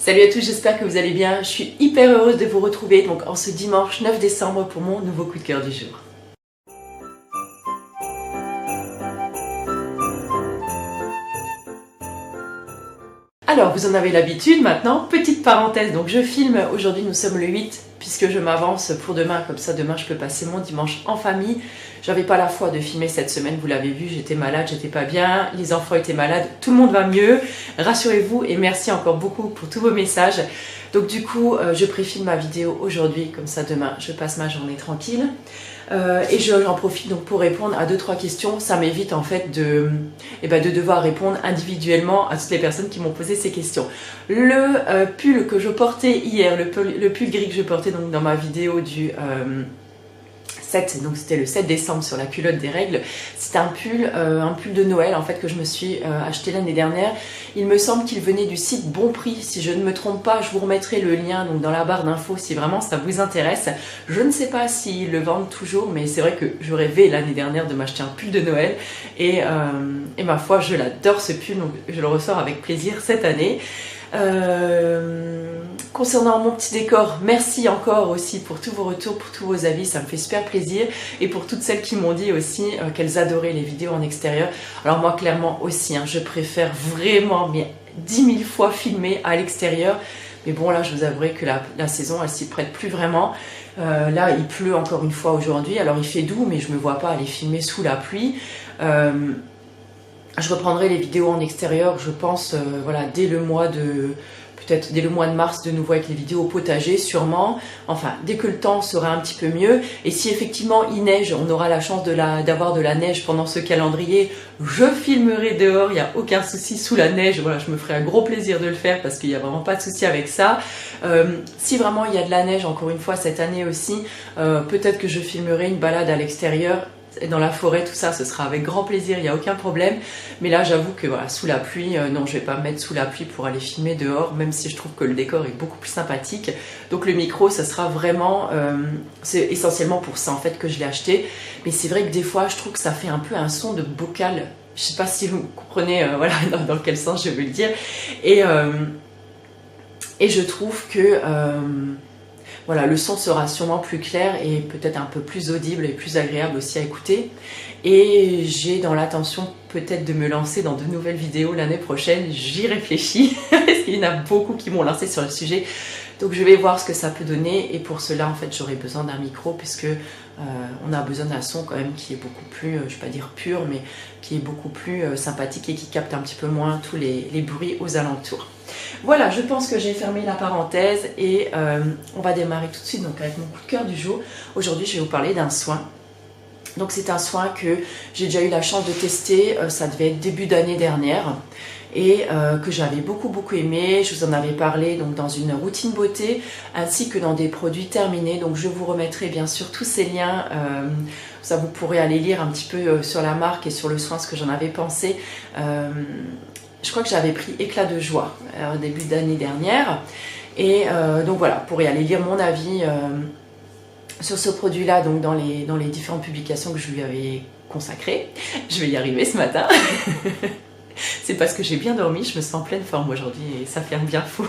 Salut à tous, j'espère que vous allez bien. Je suis hyper heureuse de vous retrouver donc en ce dimanche 9 décembre pour mon nouveau coup de cœur du jour. Alors, vous en avez l'habitude maintenant, petite parenthèse, donc je filme, aujourd'hui nous sommes le 8, puisque je m'avance pour demain, comme ça demain je peux passer mon dimanche en famille. J'avais pas la foi de filmer cette semaine, vous l'avez vu, j'étais malade, j'étais pas bien, les enfants étaient malades, tout le monde va mieux, rassurez-vous et merci encore beaucoup pour tous vos messages. Donc du coup, je préfilme ma vidéo aujourd'hui, comme ça demain je passe ma journée tranquille. Et j'en profite donc pour répondre à 2-3 questions. Ça m'évite en fait de devoir répondre individuellement à toutes les personnes qui m'ont posé ces questions. Le pull que je portais hier, le pull gris que je portais donc dans ma vidéo du 7, donc c'était le 7 décembre sur la culotte des règles, c'est un pull de Noël en fait que je me suis acheté l'année dernière. Il me semble qu'il venait du site Bon Prix, si je ne me trompe pas, je vous remettrai le lien donc dans la barre d'infos si vraiment ça vous intéresse. Je ne sais pas s'ils le vendent toujours, mais c'est vrai que je rêvais l'année dernière de m'acheter un pull de Noël et ma foi je l'adore ce pull, donc je le ressors avec plaisir cette année. Concernant mon petit décor, merci encore aussi pour tous vos retours, pour tous vos avis, ça me fait super plaisir. Et pour toutes celles qui m'ont dit aussi qu'elles adoraient les vidéos en extérieur. Alors moi clairement aussi, je préfère vraiment 10 000 fois filmer à l'extérieur. Mais bon là je vous avouerai que la saison elle s'y prête plus vraiment. Là il pleut encore une fois aujourd'hui, alors il fait doux mais je me vois pas aller filmer sous la pluie. Je reprendrai les vidéos en extérieur, je pense, dès le mois de mars de nouveau avec les vidéos au potager, sûrement. Enfin, dès que le temps sera un petit peu mieux. Et si effectivement il neige, on aura la chance d'avoir de la neige pendant ce calendrier, je filmerai dehors, il n'y a aucun souci sous la neige. Voilà, je me ferai un gros plaisir de le faire parce qu'il n'y a vraiment pas de souci avec ça. Si vraiment il y a de la neige, encore une fois cette année aussi, peut-être que je filmerai une balade à l'extérieur. Dans la forêt, tout ça, ce sera avec grand plaisir, il n'y a aucun problème. Mais là, j'avoue que voilà, sous la pluie, non, je vais pas me mettre sous la pluie pour aller filmer dehors, même si je trouve que le décor est beaucoup plus sympathique. Donc le micro, ça sera vraiment, c'est essentiellement pour ça en fait que je l'ai acheté. Mais c'est vrai que des fois, je trouve que ça fait un peu un son de bocal. Je sais pas si vous comprenez, dans quel sens je veux le dire. Et je trouve que le son sera sûrement plus clair et peut-être un peu plus audible et plus agréable aussi à écouter. Et j'ai dans l'intention peut-être de me lancer dans de nouvelles vidéos l'année prochaine. J'y réfléchis, parce qu'il y en a beaucoup qui m'ont lancé sur le sujet. Donc je vais voir ce que ça peut donner et pour cela en fait j'aurai besoin d'un micro puisque on a besoin d'un son quand même qui est beaucoup plus, je ne vais pas dire pur, mais qui est beaucoup plus sympathique et qui capte un petit peu moins tous les bruits aux alentours. Voilà, je pense que j'ai fermé la parenthèse et on va démarrer tout de suite donc avec mon coup de cœur du jour. Aujourd'hui je vais vous parler d'un soin. Donc c'est un soin que j'ai déjà eu la chance de tester, ça devait être début d'année dernière. Et que j'avais beaucoup aimé. Je vous en avais parlé donc dans une routine beauté ainsi que dans des produits terminés. Donc je vous remettrai bien sûr tous ces liens. Ça vous pourrez aller lire un petit peu sur la marque et sur le soin ce que j'en avais pensé. Je crois que j'avais pris Éclat de joie au début d'année dernière. Et donc voilà, vous pourrez aller lire mon avis sur ce produit-là donc dans les différentes publications que je lui avais consacrées. Je vais y arriver ce matin. C'est parce que j'ai bien dormi, je me sens en pleine forme aujourd'hui et ça fait un bien fou.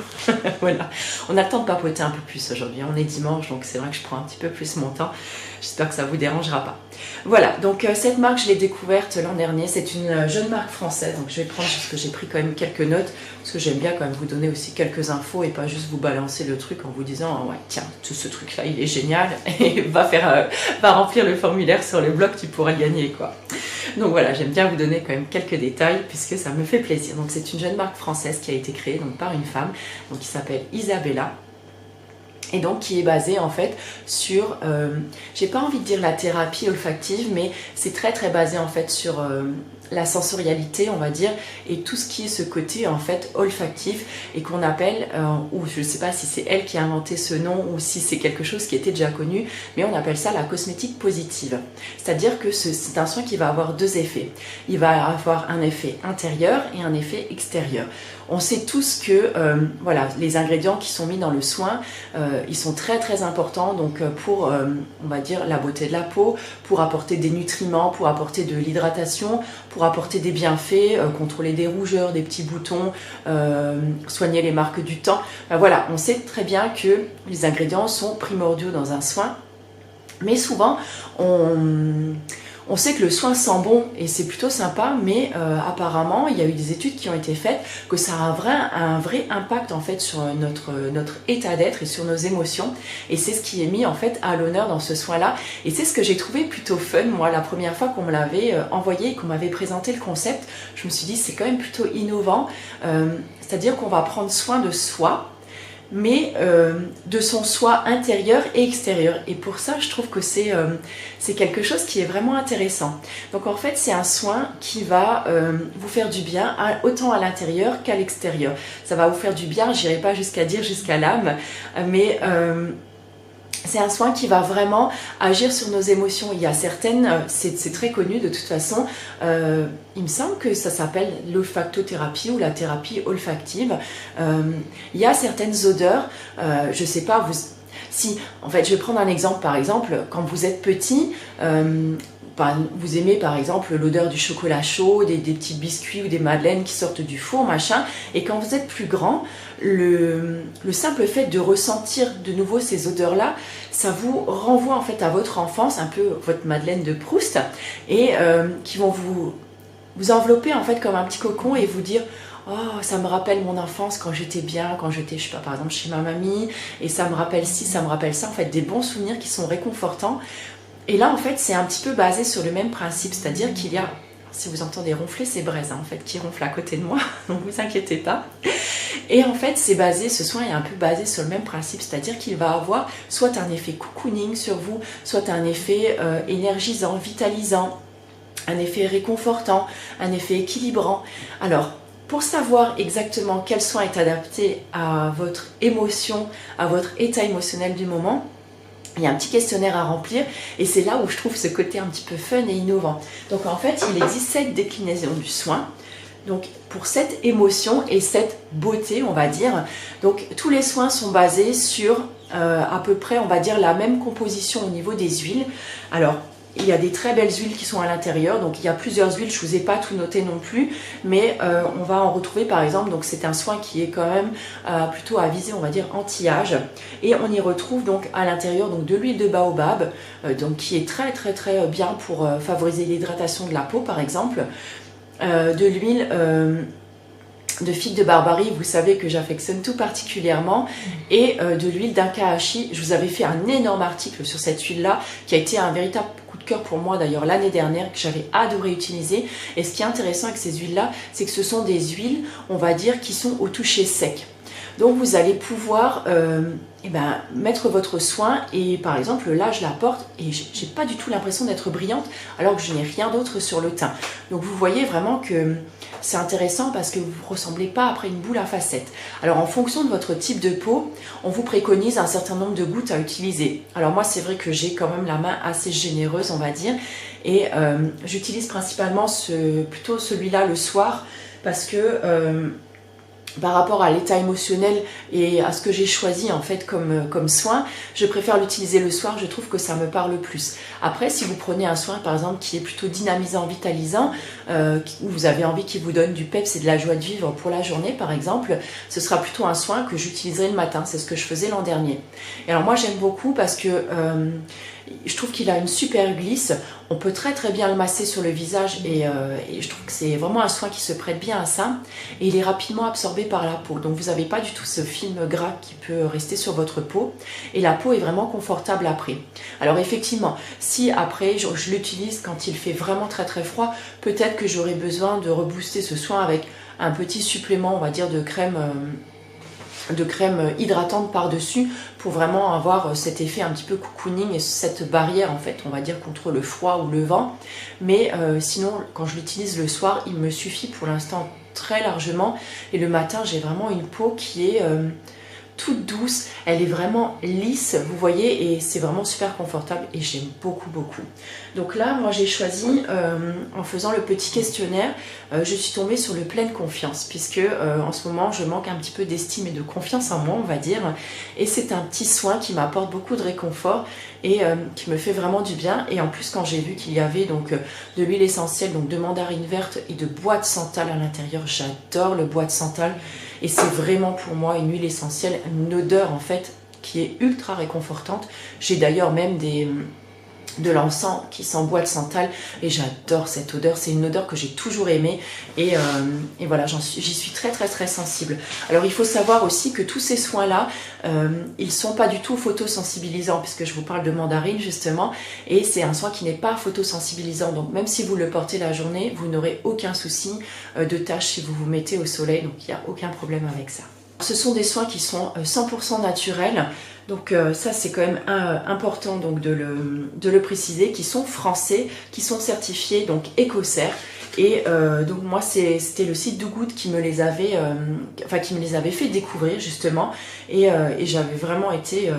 Voilà. On a le temps de papoter un peu plus aujourd'hui. On est dimanche, donc c'est vrai que je prends un petit peu plus mon temps. J'espère que ça ne vous dérangera pas. Voilà, donc cette marque, je l'ai découverte l'an dernier. C'est une jeune marque française. Donc je vais prendre, parce que j'ai pris quand même quelques notes, parce que j'aime bien quand même vous donner aussi quelques infos et pas juste vous balancer le truc en vous disant ouais, tiens, tout ce truc-là, il est génial et va remplir le formulaire sur le blog, tu pourras le gagner, quoi. Donc voilà, j'aime bien vous donner quand même quelques détails puisque ça me fait plaisir. Donc c'est une jeune marque française qui a été créée donc par une femme donc qui s'appelle Isabella et donc qui est basée en fait sur, j'ai pas envie de dire la thérapie olfactive, mais c'est très basé en fait sur la sensorialité, on va dire, et tout ce qui est ce côté en fait olfactif et qu'on appelle, ou je ne sais pas si c'est elle qui a inventé ce nom ou si c'est quelque chose qui était déjà connu, mais on appelle ça la cosmétique positive. C'est-à-dire que c'est un soin qui va avoir deux effets. Il va avoir un effet intérieur et un effet extérieur. On sait tous que les ingrédients qui sont mis dans le soin, ils sont très importants donc pour, on va dire, la beauté de la peau, pour apporter des nutriments, pour apporter de l'hydratation, pour apporter des bienfaits, contrôler des rougeurs, des petits boutons, soigner les marques du temps. Ben voilà, on sait très bien que les ingrédients sont primordiaux dans un soin, mais souvent on sait que le soin sent bon et c'est plutôt sympa, mais apparemment il y a eu des études qui ont été faites que ça a un vrai impact en fait sur notre état d'être et sur nos émotions, et c'est ce qui est mis en fait à l'honneur dans ce soin-là, et c'est ce que j'ai trouvé plutôt fun. Moi, la première fois qu'on me l'avait envoyé et qu'on m'avait présenté le concept, je me suis dit c'est quand même plutôt innovant, c'est-à-dire qu'on va prendre soin de soi, mais de son soi intérieur et extérieur, et pour ça je trouve que c'est quelque chose qui est vraiment intéressant. Donc en fait c'est un soin qui va vous faire du bien autant à l'intérieur qu'à l'extérieur. Ça va vous faire du bien, j'irai pas jusqu'à dire jusqu'à l'âme, mais c'est un soin qui va vraiment agir sur nos émotions. Il y a certaines, c'est très connu de toute façon, il me semble que ça s'appelle l'olfactothérapie ou la thérapie olfactive. Il y a certaines odeurs, je sais pas, si, en fait je vais prendre un exemple, par exemple, quand vous êtes petit, vous aimez par exemple l'odeur du chocolat chaud, des petits biscuits ou des madeleines qui sortent du four, machin, et quand vous êtes plus grand, le simple fait de ressentir de nouveau ces odeurs-là, ça vous renvoie en fait à votre enfance, un peu votre Madeleine de Proust, et qui vont vous envelopper en fait comme un petit cocon et vous dire: oh, ça me rappelle mon enfance quand j'étais bien, quand j'étais, je sais pas, par exemple chez ma mamie, et ça me rappelle ci, ça me rappelle ça, en fait des bons souvenirs qui sont réconfortants. Et là, en fait, c'est un petit peu basé sur le même principe, c'est-à-dire qu'il y a, si vous entendez ronfler, c'est Braise, en fait, qui ronfle à côté de moi, donc vous inquiétez pas. Et en fait, ce soin est un peu basé sur le même principe, c'est-à-dire qu'il va avoir soit un effet cocooning sur vous, soit un effet énergisant, vitalisant, un effet réconfortant, un effet équilibrant. Alors, pour savoir exactement quel soin est adapté à votre émotion, à votre état émotionnel du moment, il y a un petit questionnaire à remplir, et c'est là où je trouve ce côté un petit peu fun et innovant. Donc en fait, il existe 7 déclinaisons du soin, donc pour cette émotion et cette beauté, on va dire. Donc tous les soins sont basés sur à peu près, on va dire, la même composition au niveau des huiles. Alors, il y a des très belles huiles qui sont à l'intérieur, donc il y a plusieurs huiles, je ne vous ai pas tout noté non plus, mais on va en retrouver par exemple, donc c'est un soin qui est quand même plutôt à viser, on va dire, anti-âge, et on y retrouve donc à l'intérieur donc de l'huile de baobab, donc qui est très très très bien pour favoriser l'hydratation de la peau par exemple, de l'huile de figue de Barbarie, vous savez que j'affectionne tout particulièrement, et de l'huile d'Inka-hashi. Je vous avais fait un énorme article sur cette huile-là, qui a été un véritable coup de cœur pour moi d'ailleurs l'année dernière, que j'avais adoré utiliser. Et ce qui est intéressant avec ces huiles-là, c'est que ce sont des huiles, on va dire, qui sont au toucher sec. Donc vous allez pouvoir mettre votre soin, et par exemple là je la porte et j'ai pas du tout l'impression d'être brillante alors que je n'ai rien d'autre sur le teint. Donc vous voyez vraiment que c'est intéressant parce que vous ne ressemblez pas après une boule à facettes. Alors en fonction de votre type de peau, on vous préconise un certain nombre de gouttes à utiliser. Alors moi c'est vrai que j'ai quand même la main assez généreuse, on va dire, et j'utilise principalement plutôt celui-là le soir parce que par rapport à l'état émotionnel et à ce que j'ai choisi en fait comme soin, je préfère l'utiliser le soir, je trouve que ça me parle plus. Après, si vous prenez un soin par exemple qui est plutôt dynamisant, vitalisant, où vous avez envie qu'il vous donne du peps et de la joie de vivre pour la journée par exemple, ce sera plutôt un soin que j'utiliserai le matin, c'est ce que je faisais l'an dernier. Et alors moi j'aime beaucoup parce que je trouve qu'il a une super glisse, on peut très très bien le masser sur le visage, et je trouve que c'est vraiment un soin qui se prête bien à ça, et il est rapidement absorbé par la peau, donc vous n'avez pas du tout ce film gras qui peut rester sur votre peau, et la peau est vraiment confortable après. Alors effectivement, si après je l'utilise quand il fait vraiment très très froid, peut-être que j'aurai besoin de rebooster ce soin avec un petit supplément, on va dire, de crème hydratante par-dessus pour vraiment avoir cet effet un petit peu cocooning et cette barrière en fait, on va dire, contre le froid ou le vent. Mais sinon, quand je l'utilise le soir, il me suffit pour l'instant très largement, et le matin j'ai vraiment une peau qui est toute douce, elle est vraiment lisse, vous voyez, et c'est vraiment super confortable et j'aime beaucoup. Donc là, moi j'ai choisi, en faisant le petit questionnaire, je suis tombée sur le pleine confiance, puisque en ce moment je manque un petit peu d'estime et de confiance en moi, on va dire, et c'est un petit soin qui m'apporte beaucoup de réconfort et qui me fait vraiment du bien. Et en plus, quand j'ai vu qu'il y avait donc de l'huile essentielle, donc de mandarine verte et de bois de santal à l'intérieur, j'adore le bois de santal et c'est vraiment pour moi une huile essentielle, une odeur en fait qui est ultra réconfortante. J'ai d'ailleurs même de l'encens qui sent bois de santal et j'adore cette odeur, c'est une odeur que j'ai toujours aimée et voilà, j'y suis très sensible. Alors il faut savoir aussi que tous ces soins là ils sont pas du tout photosensibilisants, puisque je vous parle de mandarine justement, et c'est un soin qui n'est pas photosensibilisant, donc même si vous le portez la journée, vous n'aurez aucun souci de taches si vous vous mettez au soleil, donc il n'y a aucun problème avec ça. Ce sont des soins qui sont 100% naturels, donc ça c'est quand même important donc de le préciser, qui sont français, qui sont certifiés donc Écocert. Et donc moi c'était le site Do Good qui me les avait fait découvrir justement, et j'avais vraiment été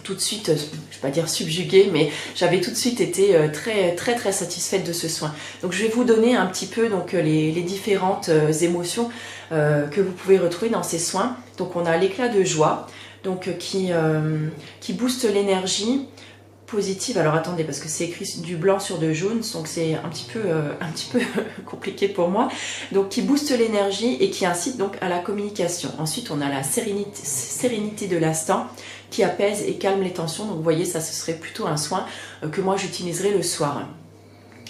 tout de suite, je ne vais pas dire subjuguée, mais j'avais tout de suite été très satisfaite de ce soin. Donc je vais vous donner un petit peu donc les différentes émotions que vous pouvez retrouver dans ces soins. Donc on a l'éclat de joie, donc qui booste l'énergie positive. Alors attendez, parce que c'est écrit du blanc sur du jaune, donc c'est un petit peu compliqué pour moi. Donc qui booste l'énergie et qui incite donc à la communication. Ensuite on a la sérénité de l'instant, qui apaise et calme les tensions. Donc vous voyez, ça ce serait plutôt un soin que moi j'utiliserai le soir.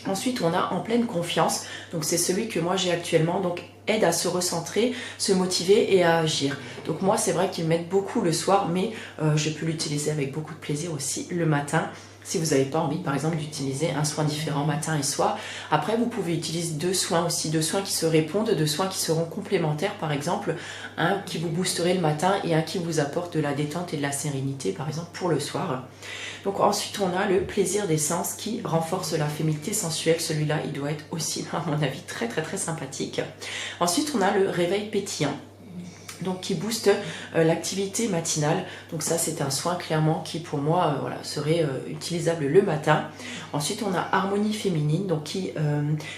Ensuite on a en pleine confiance, donc c'est celui que moi j'ai actuellement, donc aide à se recentrer, se motiver et à agir. Donc moi c'est vrai qu'il m'aide beaucoup le soir, mais je peux l'utiliser avec beaucoup de plaisir aussi le matin, si vous n'avez pas envie par exemple d'utiliser un soin différent matin et soir. Après vous pouvez utiliser deux soins aussi, deux soins qui se répondent, deux soins qui seront complémentaires, par exemple un qui vous boosterait le matin et un qui vous apporte de la détente et de la sérénité par exemple pour le soir. Donc ensuite on a le plaisir des sens qui renforce la féminité sensuelle, celui-là il doit être aussi à mon avis très sympathique. Ensuite on a le réveil pétillant, donc qui booste l'activité matinale. Donc ça c'est un soin clairement qui pour moi voilà, serait utilisable le matin. Ensuite on a harmonie féminine, donc qui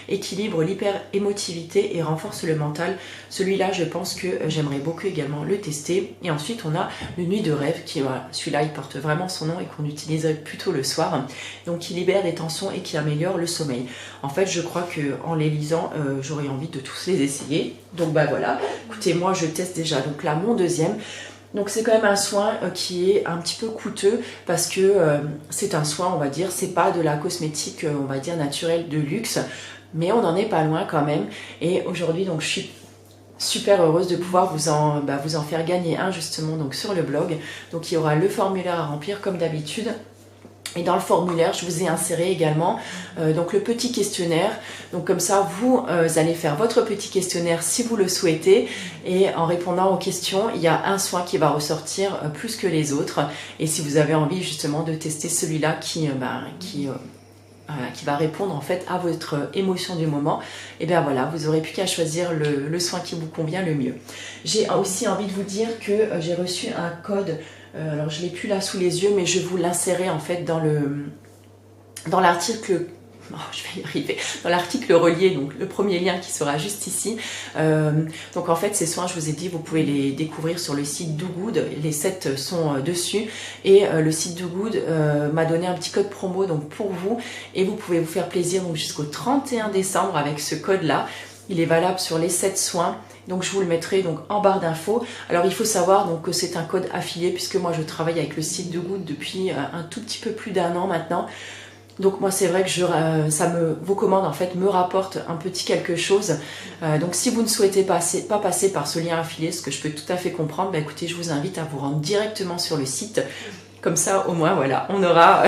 équilibre l'hyper-émotivité et renforce le mental. Celui-là je pense que j'aimerais beaucoup également le tester. Et ensuite on a le nuit de rêve, qui voilà, celui-là il porte vraiment son nom et qu'on utiliserait plutôt le soir, donc qui libère des tensions et qui améliore le sommeil. En fait je crois que en les lisant j'aurais envie de tous les essayer. Donc bah voilà, écoutez, moi je teste déjà donc là mon deuxième. Donc c'est quand même un soin qui est un petit peu coûteux, parce que c'est un soin, on va dire, c'est pas de la cosmétique on va dire naturelle de luxe, mais on n'en est pas loin quand même. Et aujourd'hui donc je suis super heureuse de pouvoir vous en faire gagner un justement donc sur le blog. Donc il y aura le formulaire à remplir comme d'habitude. Et dans le formulaire, je vous ai inséré également donc le petit questionnaire. Donc comme ça, vous allez faire votre petit questionnaire si vous le souhaitez. Et en répondant aux questions, il y a un soin qui va ressortir plus que les autres. Et si vous avez envie justement de tester celui-là qui va répondre en fait à votre émotion du moment, et bien voilà, vous n'aurez plus qu'à choisir le soin qui vous convient le mieux. J'ai aussi envie de vous dire que j'ai reçu un code. Alors je ne l'ai plus là sous les yeux, mais je vous l'insérer en fait dans l'article. Oh, je vais y arriver. Dans l'article relié, donc le premier lien qui sera juste ici. Donc en fait ces soins, je vous ai dit, vous pouvez les découvrir sur le site Do Good. Les 7 sont dessus, et le site Do Good m'a donné un petit code promo donc pour vous, et vous pouvez vous faire plaisir donc jusqu'au 31 décembre avec ce code là. Il est valable sur les 7 soins. Donc je vous le mettrai donc en barre d'infos. Alors il faut savoir donc que c'est un code affilié, puisque moi je travaille avec le site Do Good depuis un tout petit peu plus d'1 an maintenant. Donc moi c'est vrai que vos commandes en fait me rapportent un petit quelque chose. Donc si vous ne souhaitez pas passer par ce lien affilié, ce que je peux tout à fait comprendre, bah écoutez, je vous invite à vous rendre directement sur le site. Comme ça, au moins, voilà, on aura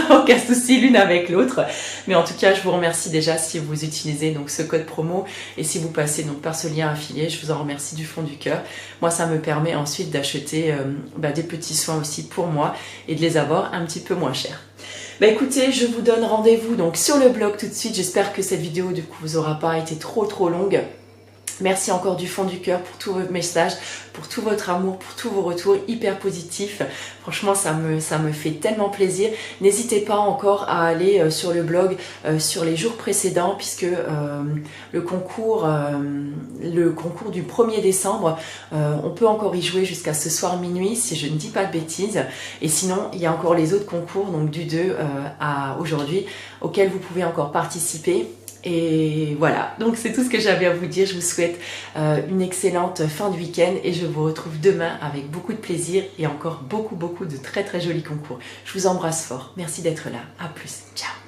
aucun souci l'une avec l'autre. Mais en tout cas, je vous remercie déjà si vous utilisez donc ce code promo, et si vous passez donc par ce lien affilié, je vous en remercie du fond du cœur. Moi, ça me permet ensuite d'acheter des petits soins aussi pour moi et de les avoir un petit peu moins chers. Bah écoutez, je vous donne rendez-vous donc sur le blog tout de suite. J'espère que cette vidéo du coup vous aura pas été trop longue. Merci encore du fond du cœur pour tous vos messages, pour tout votre amour, pour tous vos retours hyper positifs. Franchement, ça me fait tellement plaisir. N'hésitez pas encore à aller sur le blog sur les jours précédents, puisque le concours du 1er décembre, on peut encore y jouer jusqu'à ce soir minuit, si je ne dis pas de bêtises. Et sinon, il y a encore les autres concours, donc du 2 à aujourd'hui, auxquels vous pouvez encore participer. Et voilà, donc c'est tout ce que j'avais à vous dire. Je vous souhaite une excellente fin de week-end et je vous retrouve demain avec beaucoup de plaisir et encore beaucoup de très jolis concours. Je vous embrasse fort. Merci d'être là. À plus. Ciao.